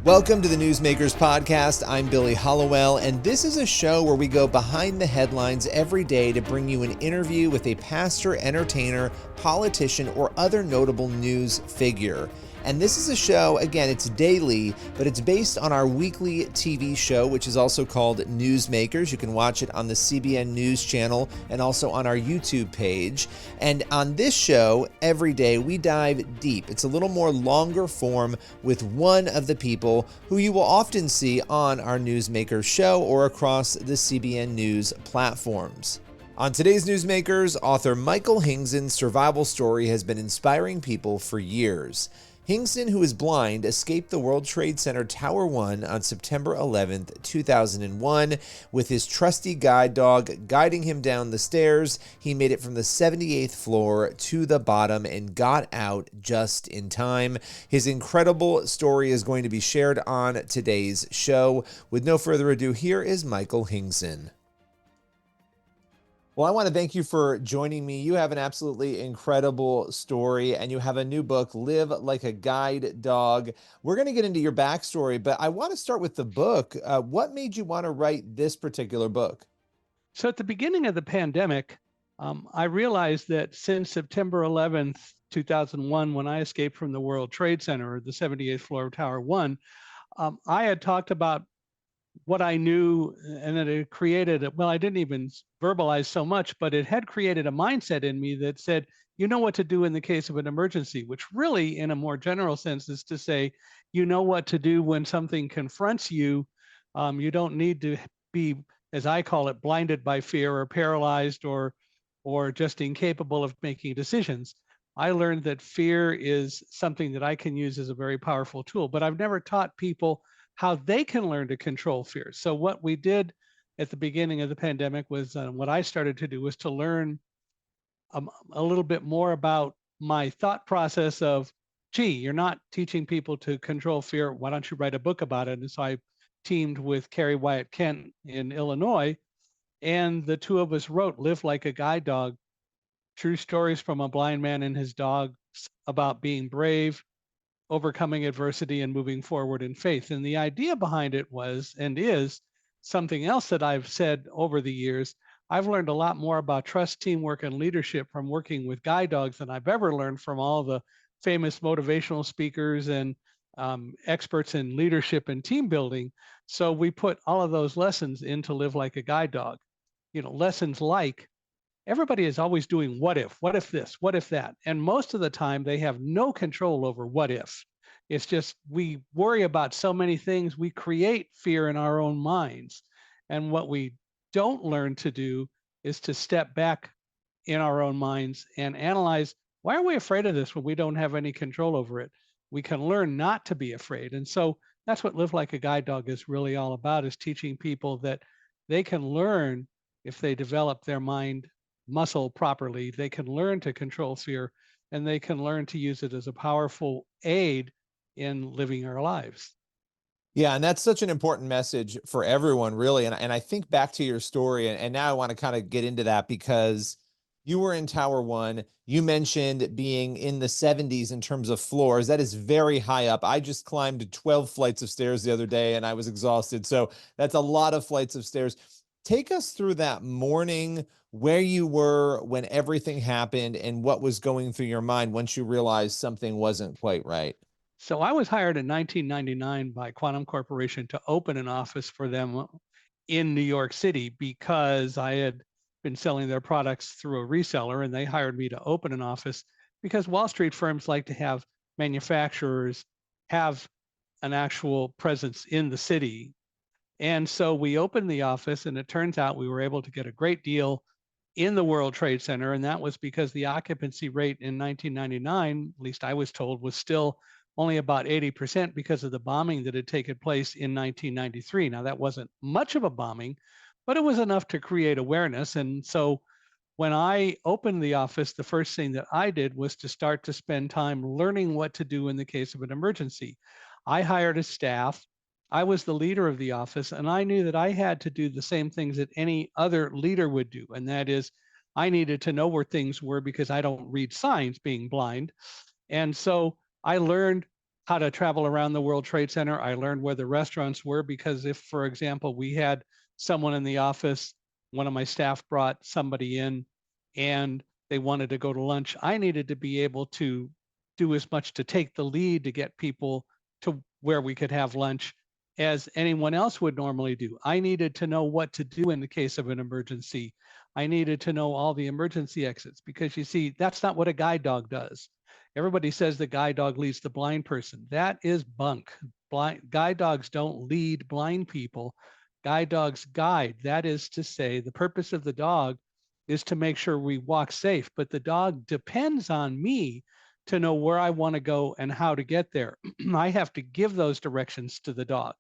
Welcome to the Newsmakers Podcast. I'm Billy Hollowell, and this is a show where we go behind the headlines every day to bring you an interview with a pastor, entertainer, politician, or other notable news figure. And this is a show, again, it's daily, but it's based on our weekly TV show, which is also called Newsmakers. You can watch it on the CBN News channel and also on our YouTube page. And on this show, every day, we dive deep. It's a little more longer form with one of the people who you will often see on our Newsmakers show or across the CBN News platforms. On today's Newsmakers, author Michael Hingson's survival story has been inspiring people for years. Hingson, who is blind, escaped the World Trade Center Tower 1 on September 11, 2001. With his trusty guide dog guiding him down the stairs, he made it from the 78th floor to the bottom and got out just in time. His incredible story is going to be shared on today's show. With no further ado, here is Michael Hingson. Well, I want to thank you for joining me. You have an absolutely incredible story, and you have a new book, Live Like a Guide Dog. We're going to get into your backstory, but I want to start with the book. What made you want to write this particular book? So at the beginning of the pandemic, I realized that since September 11th, 2001, when I escaped from the World Trade Center, the 78th floor of Tower 1, I had talked about what I knew, and that it created, well, I didn't even verbalize so much, but it had created a mindset in me that said, you know what to do in the case of an emergency, which really, in a more general sense, is to say, you know what to do when something confronts you. You don't need to be, as I call it, blinded by fear or paralyzed or just incapable of making decisions. I learned that fear is something that I can use as a very powerful tool, but I've never taught people how they can learn to control fear. So what we did at the beginning of the pandemic was what I started to do was to learn a little bit more about my thought process of, gee, you're not teaching people to control fear. Why don't you write a book about it? And so I teamed with Carrie Wyatt Kent in Illinois, and the two of us wrote Live Like a Guide Dog, true stories from a blind man and his dogs about being brave, overcoming adversity, and moving forward in faith. And the idea behind it was, and is, something else that I've said over the years. I've learned a lot more about trust, teamwork, and leadership from working with guide dogs than I've ever learned from all the famous motivational speakers and experts in leadership and team building. So we put all of those lessons into Live Like a Guide Dog. You know, lessons like, everybody is always doing what if this, what if that. And most of the time they have no control over what if. It's just we worry about so many things, we create fear in our own minds. And what we don't learn to do is to step back in our own minds and analyze, why are we afraid of this when we don't have any control over it? We can learn not to be afraid. And so that's what Live Like a Guide Dog is really all about, is teaching people that they can learn, if they develop their mind muscle properly, they can learn to control fear, and they can learn to use it as a powerful aid in living our lives. Yeah, and that's such an important message for everyone, really. And I think back to your story, and now I want to kind of get into that because you were in Tower 1. You mentioned being in the 70s in terms of floors. That is very high up. I just climbed 12 flights of stairs the other day, and I was exhausted. So that's a lot of flights of stairs. Take us through that morning, where you were when everything happened, and what was going through your mind once you realized something wasn't quite right. So I was hired in 1999 by Quantum Corporation to open an office for them in New York City because I had been selling their products through a reseller, and they hired me to open an office because Wall Street firms like to have manufacturers have an actual presence in the city. And so we opened the office, and it turns out we were able to get a great deal in the World Trade Center. And that was because the occupancy rate in 1999, at least I was told, was still only about 80% because of the bombing that had taken place in 1993. Now, that wasn't much of a bombing, but it was enough to create awareness. And so when I opened the office, the first thing that I did was to start to spend time learning what to do in the case of an emergency. I hired a staff. I was the leader of the office, and I knew that I had to do the same things that any other leader would do. And that is, I needed to know where things were because I don't read signs, being blind. And so I learned how to travel around the World Trade Center. I learned where the restaurants were because if, for example, we had someone in the office, one of my staff brought somebody in and they wanted to go to lunch, I needed to be able to do as much to take the lead to get people to where we could have lunch as anyone else would normally do. I needed to know what to do in the case of an emergency. I needed to know all the emergency exits because you see, that's not what a guide dog does. Everybody says the guide dog leads the blind person. That is bunk. Guide dogs don't lead blind people. Guide dogs guide. That is to say, the purpose of the dog is to make sure we walk safe, but the dog depends on me to know where I want to go and how to get there. I have to give those directions to the dog.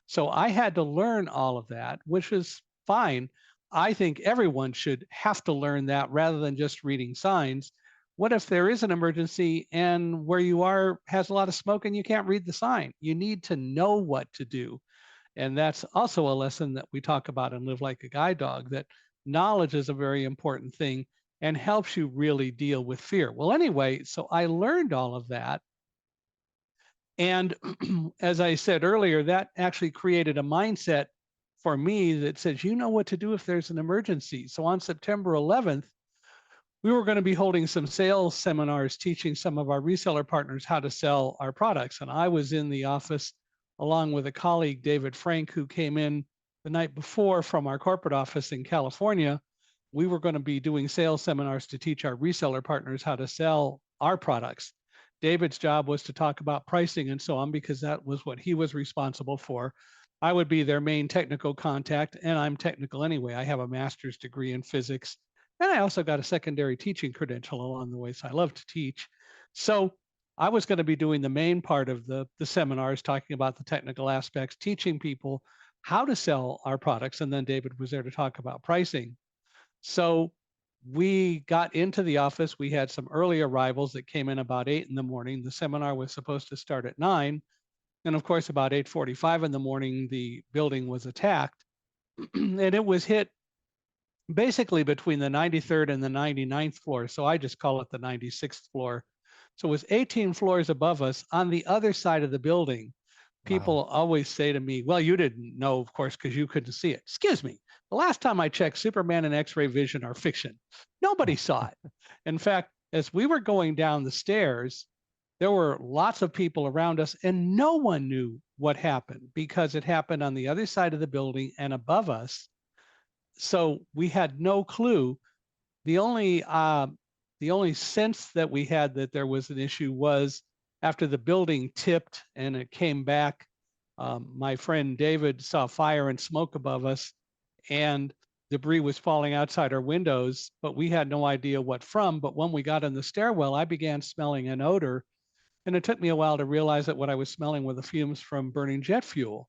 So I had to learn all of that, which is fine. I think everyone should have to learn that rather than just reading signs. What if there is an emergency and where you are has a lot of smoke and you can't read the sign? You need to know what to do. And that's also a lesson that we talk about in Live Like a Guide Dog, that knowledge is a very important thing and helps you really deal with fear. Well, anyway, so I learned all of that. And as I said earlier, that actually created a mindset for me that says, you know what to do if there's an emergency. So on September 11th, we were going to be holding some sales seminars teaching some of our reseller partners how to sell our products. And I was in the office along with a colleague, David Frank, who came in the night before from our corporate office in California. We were going to be doing sales seminars to teach our reseller partners how to sell our products. David's job was to talk about pricing and so on, because that was what he was responsible for. I would be their main technical contact, and I'm technical anyway. I have a master's degree in physics, and I also got a secondary teaching credential along the way, so I love to teach. So I was going to be doing the main part of the seminars, talking about the technical aspects, teaching people how to sell our products, and then David was there to talk about pricing. So we got into the office. We had some early arrivals that came in about 8 in the morning. The seminar was supposed to start at 9. And of course, about 8:45 in the morning, the building was attacked. And it was hit basically between the 93rd and the 99th floor. So I just call it the 96th floor. So it was 18 floors above us on the other side of the building. People always say to me, well, you didn't know, of course, because you couldn't see it. Excuse me. The last time I checked, Superman and X-ray vision are fiction. Nobody saw it. In fact, as we were going down the stairs, there were lots of people around us and no one knew what happened because it happened on the other side of the building and above us. So we had no clue. The only sense that we had that there was an issue was after the building tipped and it came back. My friend David saw fire and smoke above us, and debris was falling outside our windows, but we had no idea what from. But when we got in the stairwell, I began smelling an odor, and it took me a while to realize that what I was smelling were the fumes from burning jet fuel.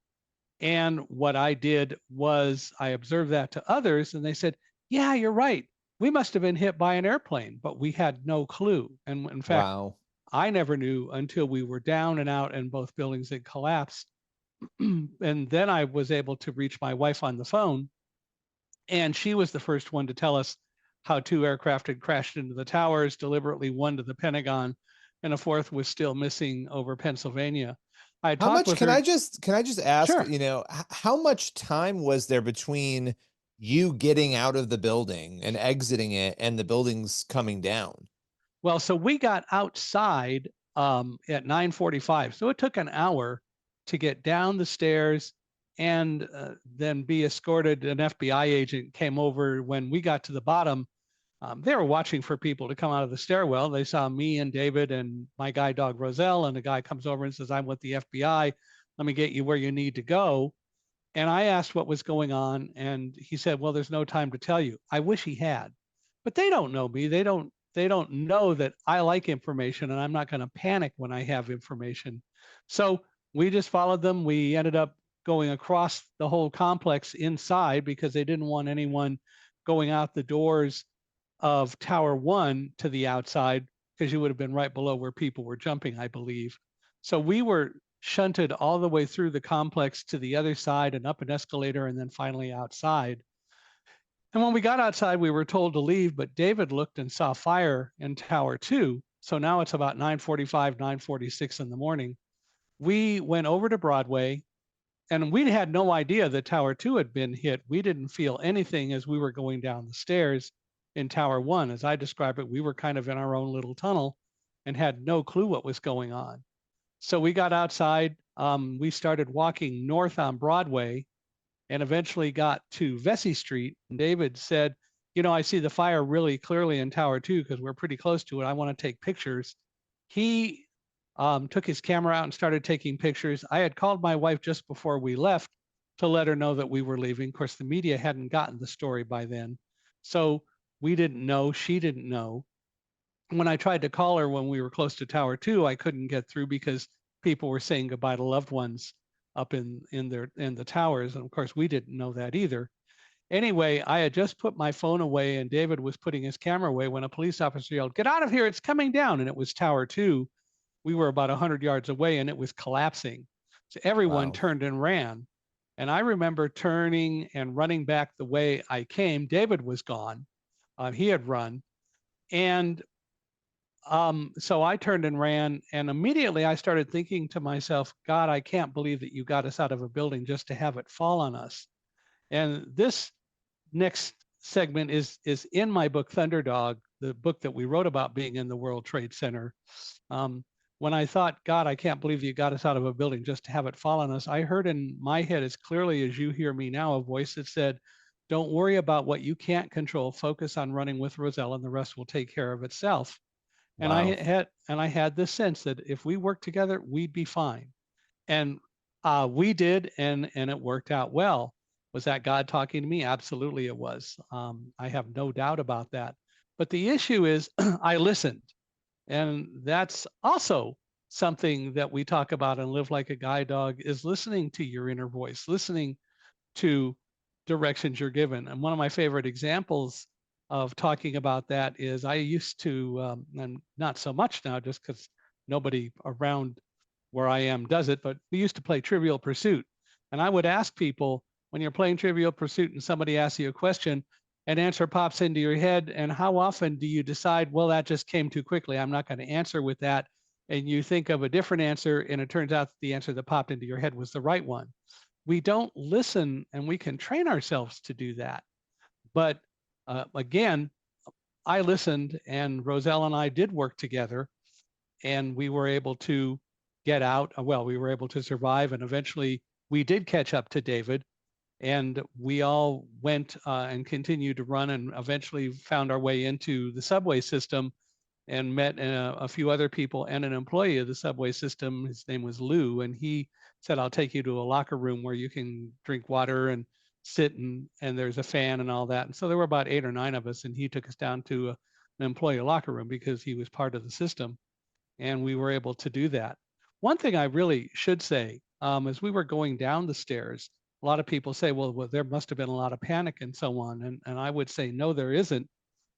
And what I did was I observed that to others, and they said, yeah, you're right. We must have been hit by an airplane, but we had no clue. And in fact, Wow. I never knew until we were down and out and both buildings had collapsed. And then I was able to reach my wife on the phone, and she was the first one to tell us how 2 aircraft had crashed into the towers, deliberately one to the Pentagon, and a fourth was still missing over Pennsylvania. I had How talked much with her. can I just ask, Sure. how much time was there between you getting out of the building and exiting it and the buildings coming down? Well, so we got outside at 9:45. So it took an hour to get down the stairs and then be escorted. An FBI agent came over when we got to the bottom. They were watching for people to come out of the stairwell. They saw me and David and my guide dog Roselle, and the guy comes over and says, I'm with the FBI. Let me get you where you need to go. And I asked what was going on, and he said, well, there's no time to tell you. I wish he had, but they don't know me. They don't know that I like information and I'm not going to panic when I have information. So we just followed them. We ended up going across the whole complex inside because they didn't want anyone going out the doors of Tower 1 to the outside, because you would have been right below where people were jumping, I believe. So we were shunted all the way through the complex to the other side and up an escalator and then finally outside. And when we got outside, we were told to leave, but David looked and saw fire in Tower 2. So now it's about 9:45, 9:46 in the morning. We went over to Broadway, and we had no idea that Tower 2 had been hit. We didn't feel anything as we were going down the stairs in Tower 1. As I describe it, we were kind of in our own little tunnel and had no clue what was going on. So we got outside. We started walking north on Broadway and eventually got to Vesey Street. And David said, I see the fire really clearly in Tower 2 because we're pretty close to it. I want to take pictures. He took his camera out and started taking pictures. I had called my wife just before we left to let her know that we were leaving. Of course, the media hadn't gotten the story by then. So we didn't know. She didn't know. When I tried to call her when we were close to Tower 2, I couldn't get through because people were saying goodbye to loved ones up in the towers. And of course, we didn't know that either. Anyway, I had just put my phone away and David was putting his camera away when a police officer yelled, "Get out of here, it's coming down." And it was Tower 2. We were about 100 yards away and it was collapsing. So everyone Wow. turned and ran. And I remember turning and running back the way I came. David was gone. He had run. And so I turned and ran. And immediately I started thinking to myself, God, I can't believe that you got us out of a building just to have it fall on us. And this next segment is in my book, Thunderdog, the book that we wrote about being in the World Trade Center. When I thought, God, I can't believe you got us out of a building just to have it fall on us, I heard in my head as clearly as you hear me now, a voice that said, don't worry about what you can't control. Focus on running with Roselle and the rest will take care of itself. And Wow. I had this sense that if we worked together, we'd be fine. And we did, and it worked out well. Was that God talking to me? Absolutely it was. I have no doubt about that. But the issue is I listened. And that's also something that we talk about and Live Like a Guide Dog is listening to your inner voice, listening to directions you're given. And one of my favorite examples of talking about that is I used to, and not so much now just because nobody around where I am does it, but we used to play Trivial Pursuit. And I would ask people when you're playing Trivial Pursuit and somebody asks you a question, an answer pops into your head, and how often do you decide, well, that just came too quickly, I'm not going to answer with that, and you think of a different answer and it turns out the answer that popped into your head was the right one. We don't listen, and we can train ourselves to do that. But again, I listened, and Roselle and I did work together, and we were able to get out. Well, we were able to survive, and eventually we did catch up to David. And we all went and continued to run and eventually found our way into the subway system and met a few other people and an employee of the subway system. His name was Lou. And he said, I'll take you to a locker room where you can drink water and sit and there's a fan and all that. And so there were about 8 or 9 of us. And he took us down to an employee locker room because he was part of the system. And we were able to do that. One thing I really should say, as we were going down the stairs, a lot of people say, well, there must have been a lot of panic and so on. And I would say, no, there isn't.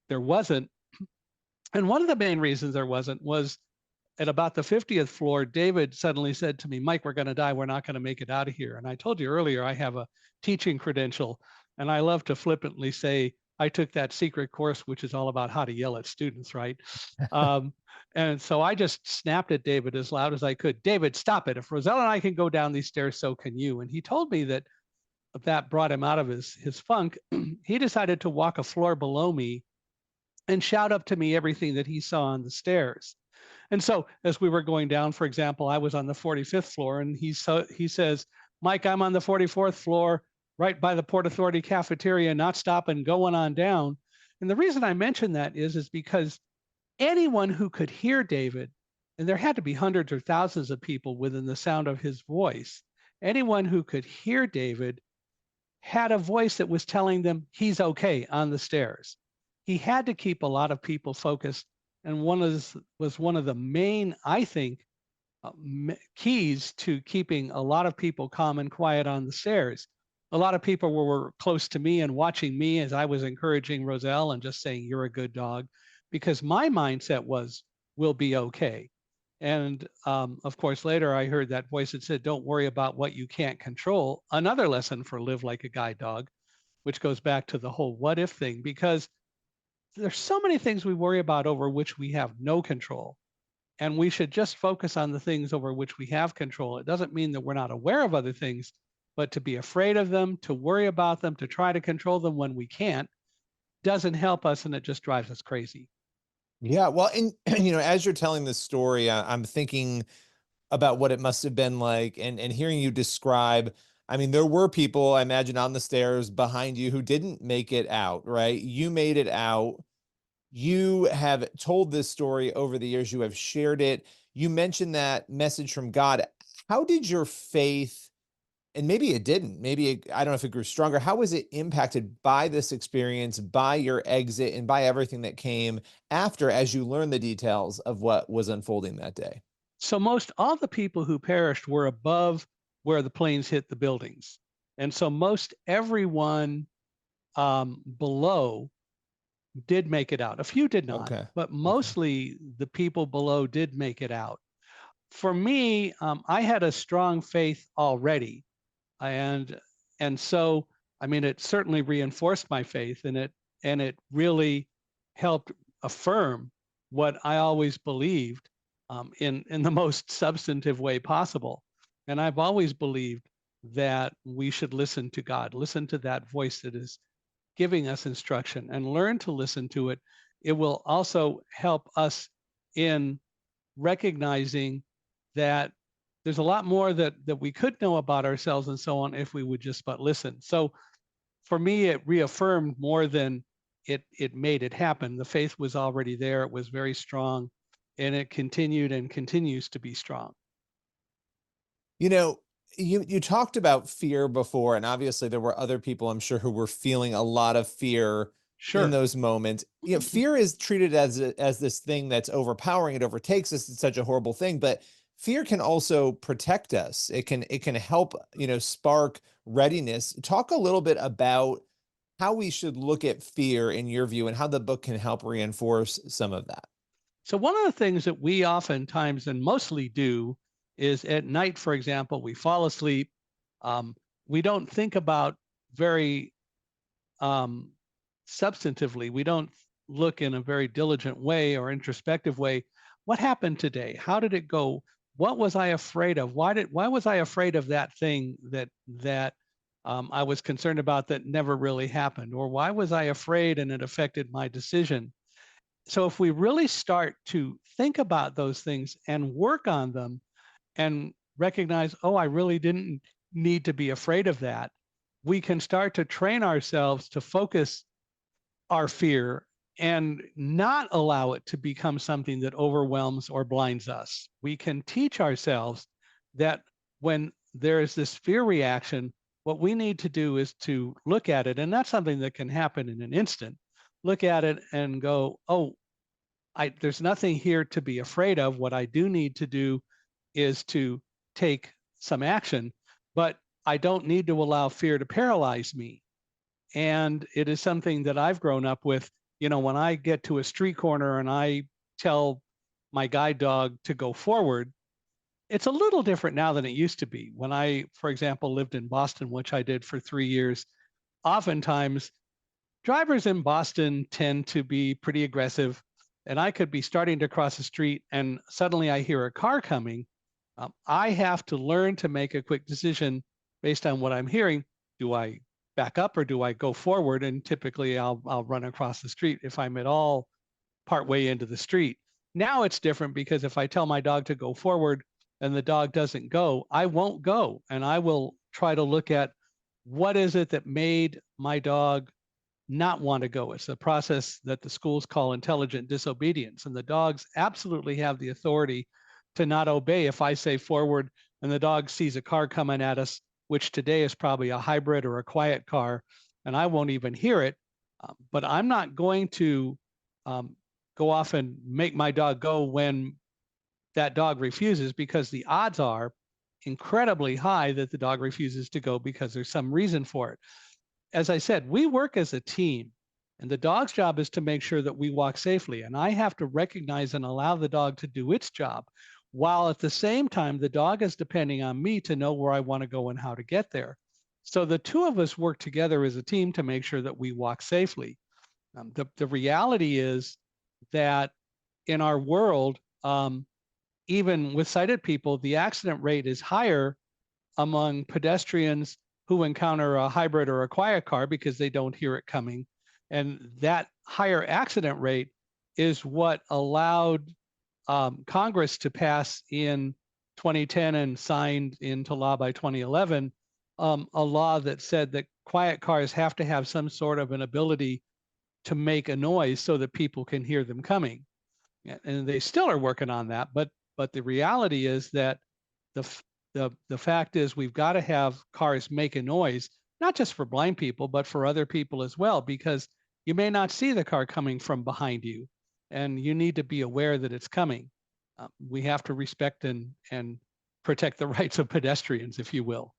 There wasn't. And one of the main reasons there wasn't was at about the 50th floor, David suddenly said to me, Mike, we're going to die. We're not going to make it out of here. And I told you earlier, I have a teaching credential. And I love to flippantly say, I took that secret course, which is all about how to yell at students, right? And so I just snapped at David as loud as I could. David, stop it. If Roselle and I can go down these stairs, so can you. And he told me that brought him out of his funk. He decided to walk a floor below me and shout up to me everything that he saw on the stairs. And so as we were going down, for example, I was on the 45th floor and he says, Mike, I'm on the 44th floor, right by the Port Authority cafeteria, not stopping, going on down. And the reason I mention that is because anyone who could hear David, and there had to be hundreds or thousands of people within the sound of his voice, anyone who could hear David had a voice that was telling them he's okay on the stairs. He had to keep a lot of people focused. And was one of the main, I think, keys to keeping a lot of people calm and quiet on the stairs. A lot of people were close to me and watching me as I was encouraging Roselle and just saying, you're a good dog, because my mindset was, we'll be okay. And of course, later I heard that voice that said, don't worry about what you can't control. Another lesson for Live Like a Guide Dog, which goes back to the whole what if thing, because there's so many things we worry about over which we have no control. And we should just focus on the things over which we have control. It doesn't mean that we're not aware of other things, but to be afraid of them, to worry about them, to try to control them when we can't, doesn't help us, and it just drives us crazy. Yeah, well, and as you're telling this story, I'm thinking about what it must have been like, and hearing you describe. I mean, there were people, I imagine, on the stairs behind you who didn't make it out, right? You made it out. You have told this story over the years. You have shared it. You mentioned that message from God. How did your faith, and maybe it didn't, I don't know if it grew stronger. How was it impacted by this experience, by your exit, and by everything that came after as you learned the details of what was unfolding that day? So most all the people who perished were above where the planes hit the buildings. And so most everyone below did make it out. A few did not, Okay. but Okay. mostly the people below did make it out. For me, I had a strong faith already, and so I mean, it certainly reinforced my faith, and it really helped affirm what I always believed, in the most substantive way possible. And I've always believed that we should listen to God, listen to that voice that is giving us instruction, and learn to listen to it. It will also help us in recognizing that there's a lot more that we could know about ourselves and so on if we would just but listen. So for me, it reaffirmed more than it made it happen. The faith was already there. It was very strong, and it continued and continues to be strong. You know, you talked about fear before, and obviously there were other people, I'm sure, who were feeling a lot of fear in Sure. those moments. Fear is treated as this thing that's overpowering. It overtakes us. It's such a horrible thing, but fear can also protect us. It can help, spark readiness. Talk a little bit about how we should look at fear in your view, and how the book can help reinforce some of that. So one of the things that we oftentimes and mostly do is at night, for example, we fall asleep. We don't think about very um, substantively. We don't look in a very diligent way or introspective way. What happened today? How did it go? What was I afraid of? Why was I afraid of that thing that I was concerned about that never really happened? Or why was I afraid and it affected my decision? So if we really start to think about those things and work on them and recognize, oh, I really didn't need to be afraid of that, we can start to train ourselves to focus our fear and not allow it to become something that overwhelms or blinds us. We can teach ourselves that when there is this fear reaction, what we need to do is to look at it, and that's something that can happen in an instant. Look at it and go, oh, there's nothing here to be afraid of. What I do need to do is to take some action, but I don't need to allow fear to paralyze me. And it is something that I've grown up with. When I get to a street corner and I tell my guide dog to go forward, it's a little different now than it used to be. When I, for example, lived in Boston, which I did for 3 years, oftentimes drivers in Boston tend to be pretty aggressive. And I could be starting to cross the street and suddenly I hear a car coming. I have to learn to make a quick decision based on what I'm hearing. Do I back up or do I go forward? And typically I'll run across the street if I'm at all part way into the street. Now it's different because if I tell my dog to go forward and the dog doesn't go, I won't go. And I will try to look at what is it that made my dog not want to go. It's a process that the schools call intelligent disobedience. And the dogs absolutely have the authority to not obey if I say forward and the dog sees a car coming at us, which today is probably a hybrid or a quiet car, and I won't even hear it. But I'm not going to um, go off and make my dog go when that dog refuses, because the odds are incredibly high that the dog refuses to go because there's some reason for it. As I said, we work as a team, and the dog's job is to make sure that we walk safely. And I have to recognize and allow the dog to do its job, while at the same time, the dog is depending on me to know where I want to go and how to get there. So the two of us work together as a team to make sure that we walk safely. The reality is that in our world, even with sighted people, the accident rate is higher among pedestrians who encounter a hybrid or a quiet car because they don't hear it coming. And that higher accident rate is what allowed Congress to pass in 2010 and signed into law by 2011 a law that said that quiet cars have to have some sort of an ability to make a noise so that people can hear them coming. And they still are working on that, but the reality is that the the fact is we've got to have cars make a noise, not just for blind people, but for other people as well, because you may not see the car coming from behind you, and you need to be aware that it's coming. We have to respect and protect the rights of pedestrians, if you will.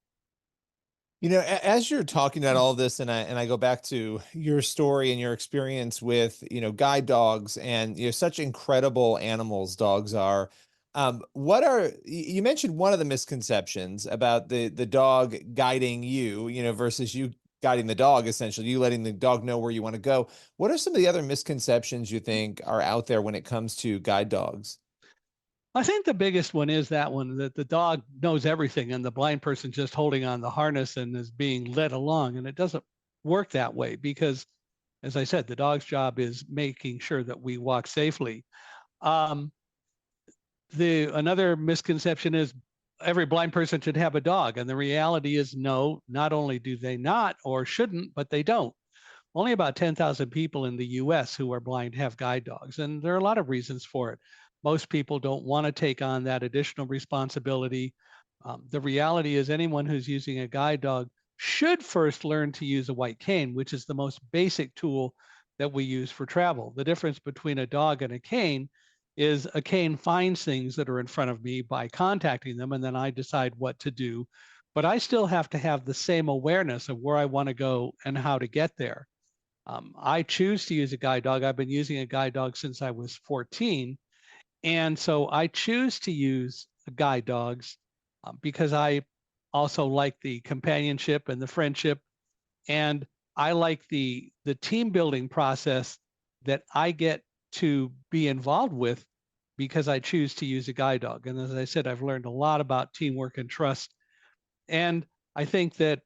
As you're talking about all this, and I go back to your story and your experience with, guide dogs, and such incredible animals dogs are. You mentioned one of the misconceptions about the dog guiding you, versus you guiding the dog, essentially, you letting the dog know where you want to go. What are some of the other misconceptions you think are out there when it comes to guide dogs? I think the biggest one is that one, that the dog knows everything and the blind person just holding on the harness and is being led along. And it doesn't work that way because, as I said, the dog's job is making sure that we walk safely. Another misconception is every blind person should have a dog. And the reality is no, not only do they not or shouldn't, but they don't. Only about 10,000 people in the US who are blind have guide dogs. And there are a lot of reasons for it. Most people don't want to take on that additional responsibility. The reality is anyone who's using a guide dog should first learn to use a white cane, which is the most basic tool that we use for travel. The difference between a dog and a cane is a cane finds things that are in front of me by contacting them, and then I decide what to do. But I still have to have the same awareness of where I want to go and how to get there. I choose to use a guide dog. I've been using a guide dog since I was 14. And so I choose to use guide dogs because I also like the companionship and the friendship. And I like the team building process that I get to be involved with because I choose to use a guide dog. And as I said, I've learned a lot about teamwork and trust. And I think that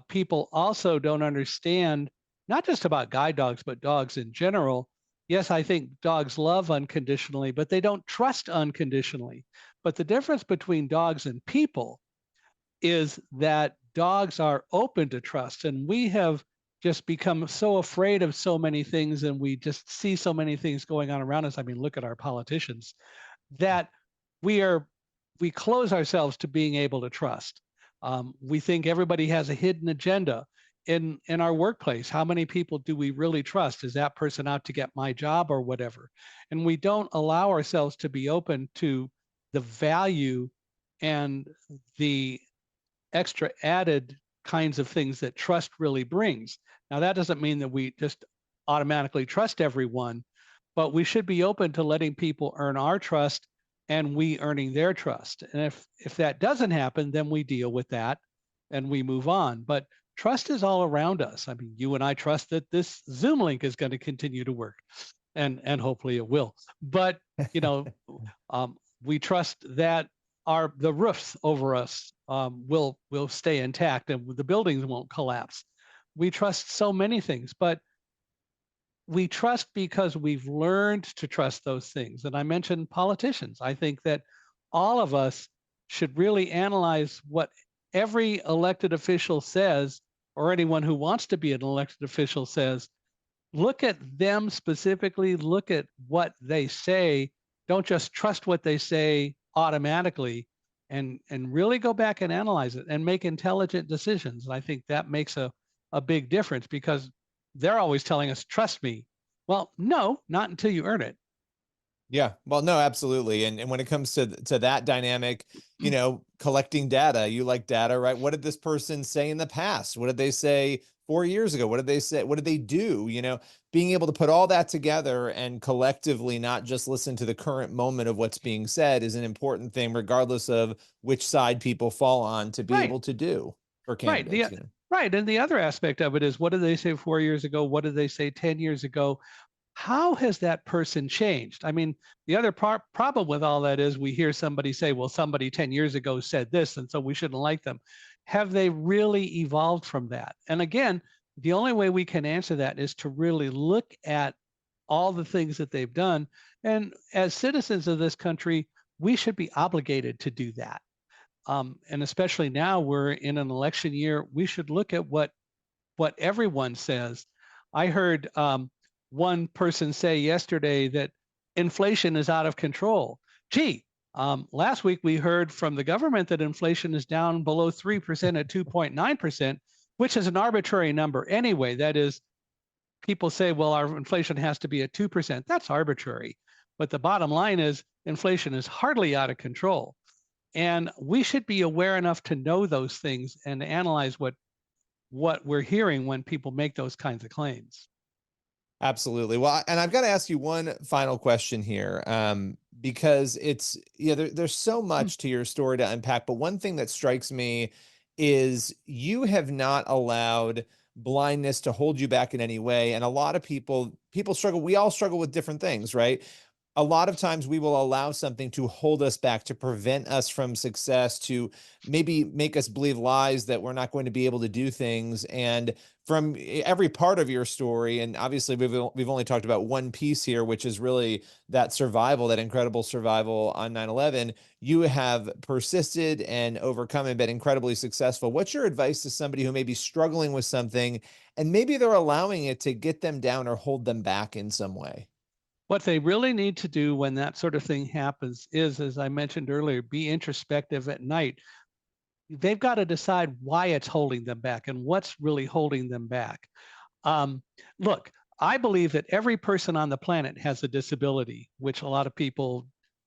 people also don't understand, not just about guide dogs, but dogs in general. Yes, I think dogs love unconditionally, but they don't trust unconditionally. But the difference between dogs and people is that dogs are open to trust. And we have just become so afraid of so many things, and we just see so many things going on around us. I mean, look at our politicians, that we close ourselves to being able to trust. We think everybody has a hidden agenda in our workplace. How many people do we really trust? Is that person out to get my job or whatever? And we don't allow ourselves to be open to the value and the extra added kinds of things that trust really brings. Now, that doesn't mean that we just automatically trust everyone, but we should be open to letting people earn our trust and we earning their trust. And if that doesn't happen, then we deal with that and we move on. But trust is all around us. I mean, you and I trust that this Zoom link is going to continue to work, and hopefully it will. But we trust that the roofs over us will stay intact and the buildings won't collapse. We trust so many things, but we trust because we've learned to trust those things. And I mentioned politicians. I think that all of us should really analyze what every elected official says, or anyone who wants to be an elected official says. Look at them specifically, look at what they say. Don't just trust what they say automatically, and really go back and analyze it and make intelligent decisions. And I think that makes a big difference, because they're always telling us, trust me. Well, no, not until you earn it. Yeah, well, no, absolutely. And when it comes to that dynamic, collecting data, you like data, right? What did this person say in the past? What did they say 4 years ago? What did they say? What did they do? Being able to put all that together and collectively not just listen to the current moment of what's being said is an important thing, regardless of which side people fall on, to be able to do for candidates. Right. And the other aspect of it is, what did they say 4 years ago? What did they say 10 years ago? how has that person changed? I mean, the other problem with all that is we hear somebody say, well, somebody 10 years ago said this, and so we shouldn't like them. Have they really evolved from that? And again, the only way we can answer that is to really look at all the things that they've done. And as citizens of this country, we should be obligated to do that. And especially now we're in an election year, we should look at what everyone says. I heard one person say yesterday that inflation is out of control. Gee, last week we heard from the government that inflation is down below 3% at 2.9%, which is an arbitrary number anyway. That is, people say, well, our inflation has to be at 2%. That's arbitrary. But the bottom line is inflation is hardly out of control. And we should be aware enough to know those things and analyze what we're hearing when people make those kinds of claims. Absolutely. Well, and I've got to ask you one final question here, because there's so much to your story to unpack. But one thing that strikes me is you have not allowed blindness to hold you back in any way. And a lot of people struggle. We all struggle with different things, right? A lot of times we will allow something to hold us back, to prevent us from success, to maybe make us believe lies that we're not going to be able to do things. And from every part of your story, and obviously we've only talked about one piece here, which is really that survival, that incredible survival on 9/11. You have persisted and overcome and been incredibly successful. What's your advice to somebody who may be struggling with something and maybe they're allowing it to get them down or hold them back in some way? What they really need to do when that sort of thing happens is, as I mentioned earlier, be introspective at night. They've got to decide why it's holding them back and what's really holding them back. Um, Look, I believe that every person on the planet has a disability, which a lot of people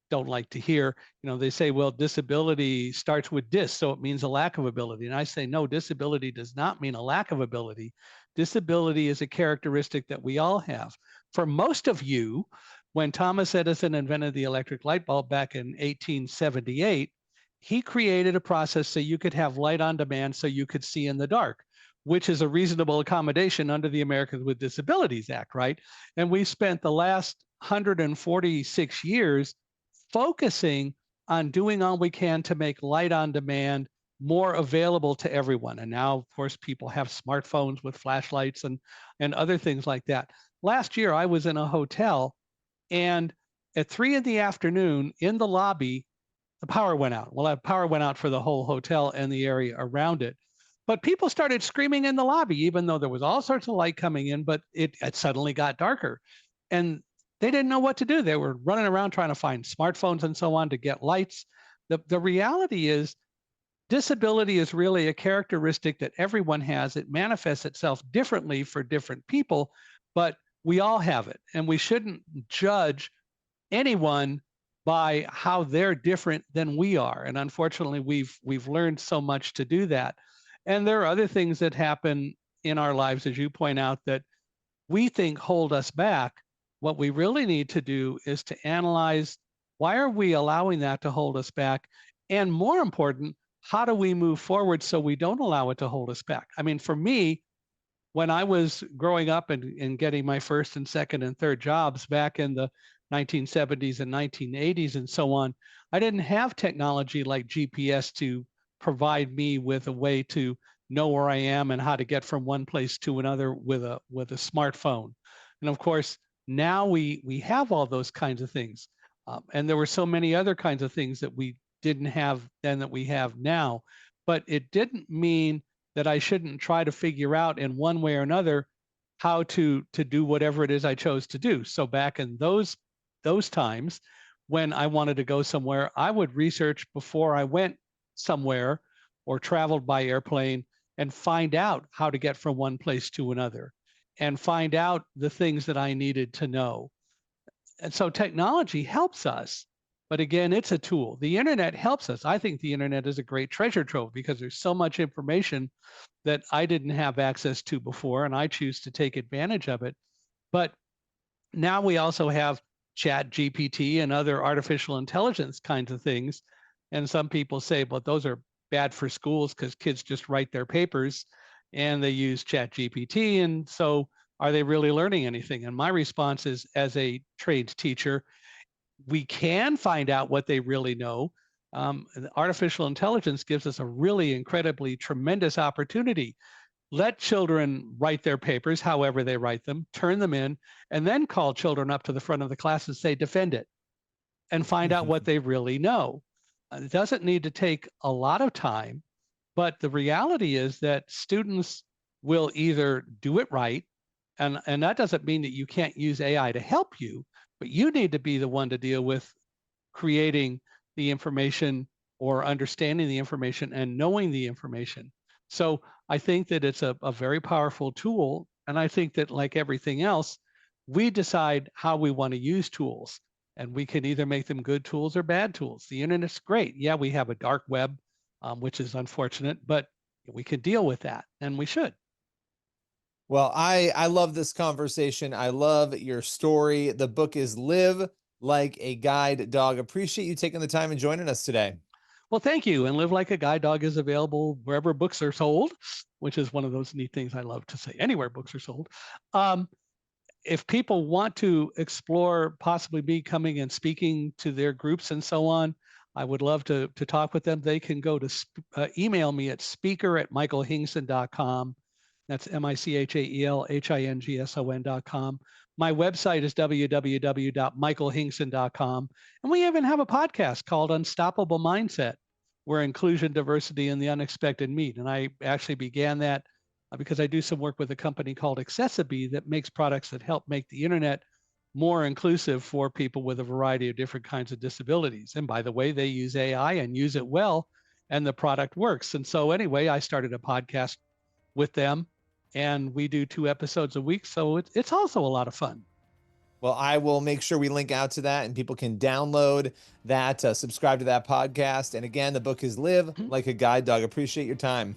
don't like to hear. You know, they say, well, disability starts with dis, so it means a lack of ability. And I say, no, disability does not mean a lack of ability. Disability is a characteristic that we all have. For most of you, when Thomas Edison invented the electric light bulb back in 1878, he created a process so you could have light on demand so you could see in the dark, which is a reasonable accommodation under the Americans with Disabilities Act, right? And we spent the last 146 years focusing on doing all we can to make light on demand more available to everyone. And now, of course, people have smartphones with flashlights and other things like that. Last year, I was in a hotel, and at 3 in the afternoon in the lobby, the power went out. Well, the power went out for the whole hotel and the area around it. But people started screaming in the lobby, even though there was all sorts of light coming in, but it suddenly got darker. And they didn't know what to do. They were running around trying to find smartphones and so on to get lights. The reality is disability is really a characteristic that everyone has. It manifests itself differently for different people, but we all have it. And we shouldn't judge anyone by how they're different than we are. And unfortunately, we've learned so much to do that. And there are other things that happen in our lives, as you point out, that we think hold us back. What we really need to do is to analyze, why are we allowing that to hold us back? And more important, how do we move forward so we don't allow it to hold us back? I mean, for me, when I was growing up and getting my first and second and third jobs back in the 1970s and 1980s and so on, I didn't have technology like GPS to provide me with a way to know where I am and how to get from one place to another with a smartphone. And of course, now we have all those kinds of things. And there were so many other kinds of things that we didn't have then that we have now. But it didn't mean that I shouldn't try to figure out in one way or another how to do whatever it is I chose to do. So back in those times when I wanted to go somewhere, I would research before I went somewhere or traveled by airplane and find out how to get from one place to another and find out the things that I needed to know. And so technology helps us, but again, it's a tool. The internet helps us. I think the internet is a great treasure trove because there's so much information that I didn't have access to before, and I choose to take advantage of it. But now we also have Chat GPT and other artificial intelligence kinds of things. And some people say, well, those are bad for schools because kids just write their papers and they use Chat GPT. And so are they really learning anything? And my response is, as a trades teacher, we can find out what they really know. Artificial intelligence gives us a really incredibly tremendous opportunity. Let children write their papers, however they write them, turn them in, and then call children up to the front of the class and say, defend it, and find out what they really know. It doesn't need to take a lot of time, but the reality is that students will either do it right, and that doesn't mean that you can't use AI to help you, but you need to be the one to deal with creating the information or understanding the information and knowing the information. So I think that it's a very powerful tool. And I think that, like everything else, we decide how we want to use tools. And we can either make them good tools or bad tools. The internet's great. Yeah, we have a dark web, which is unfortunate, but we can deal with that, and we should. Well, I love this conversation. I love your story. The book is Live Like a Guide Dog. Appreciate you taking the time and joining us today. Well, thank you. And Live Like a Guide Dog is available wherever books are sold, which is one of those neat things I love to say, anywhere books are sold. If people want to explore possibly me coming and speaking to their groups and so on, I would love to talk with them. They can go to email me at speaker@michaelhingson.com. That's MICHAELHINGSON.com. My website is www.michaelhingson.com. And we even have a podcast called Unstoppable Mindset, where inclusion, diversity, and the unexpected meet. And I actually began that because I do some work with a company called Accessibility that makes products that help make the internet more inclusive for people with a variety of different kinds of disabilities. And by the way, they use AI and use it well, and the product works. And so anyway, I started a podcast with them, and we do 2 episodes a week. So it's also a lot of fun. Well, I will make sure we link out to that and people can download that, subscribe to that podcast. And again, the book is Live Like a Guide Dog. Appreciate your time.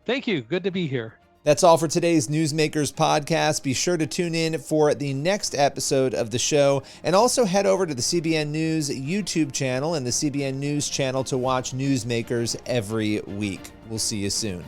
Thank you. Good to be here. That's all for today's Newsmakers podcast. Be sure to tune in for the next episode of the show, and also head over to the CBN News YouTube channel and the CBN News channel to watch Newsmakers every week. We'll see you soon.